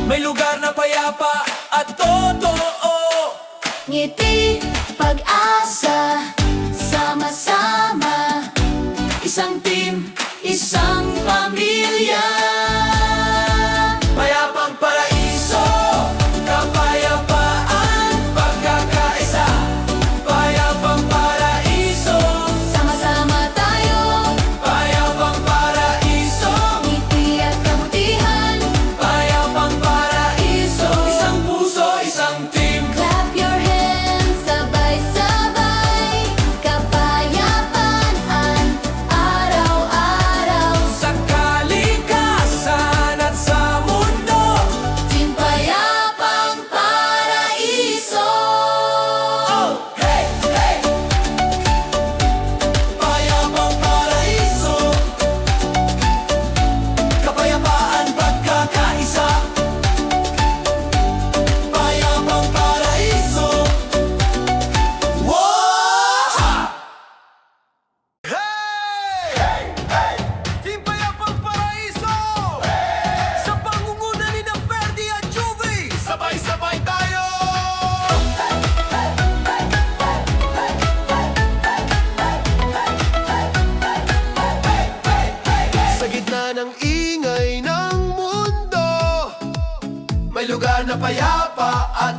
May lugar na payapa at totoo. Ngiti, pag-asa, sama-sama. Isang team, isang pamilya. Payapang paraiso, kapayapaan, pagkakaisa. Payapang paraiso, Sama-sama tayo, payapang paraiso. ngiti at kabutihan. Payapang paraiso, isang puso, isang team. Clap your hands, sabay-sabay. Kapayapaan, araw-araw. Sa kalikasan at sa mundo. Team Payapang Paraiso. Oh, hey, hey! Payapang paraiso, kapayapaan, pagkakaisa. Payapang paraiso. Wow! Hey! Hey! Hey! Team Payapang Paraiso! Sa pangunguna ni na Ferdy at Juvie! Sabay-sabay tayo! Sa gitna ng ingay ng mundo, may lugar na payapa at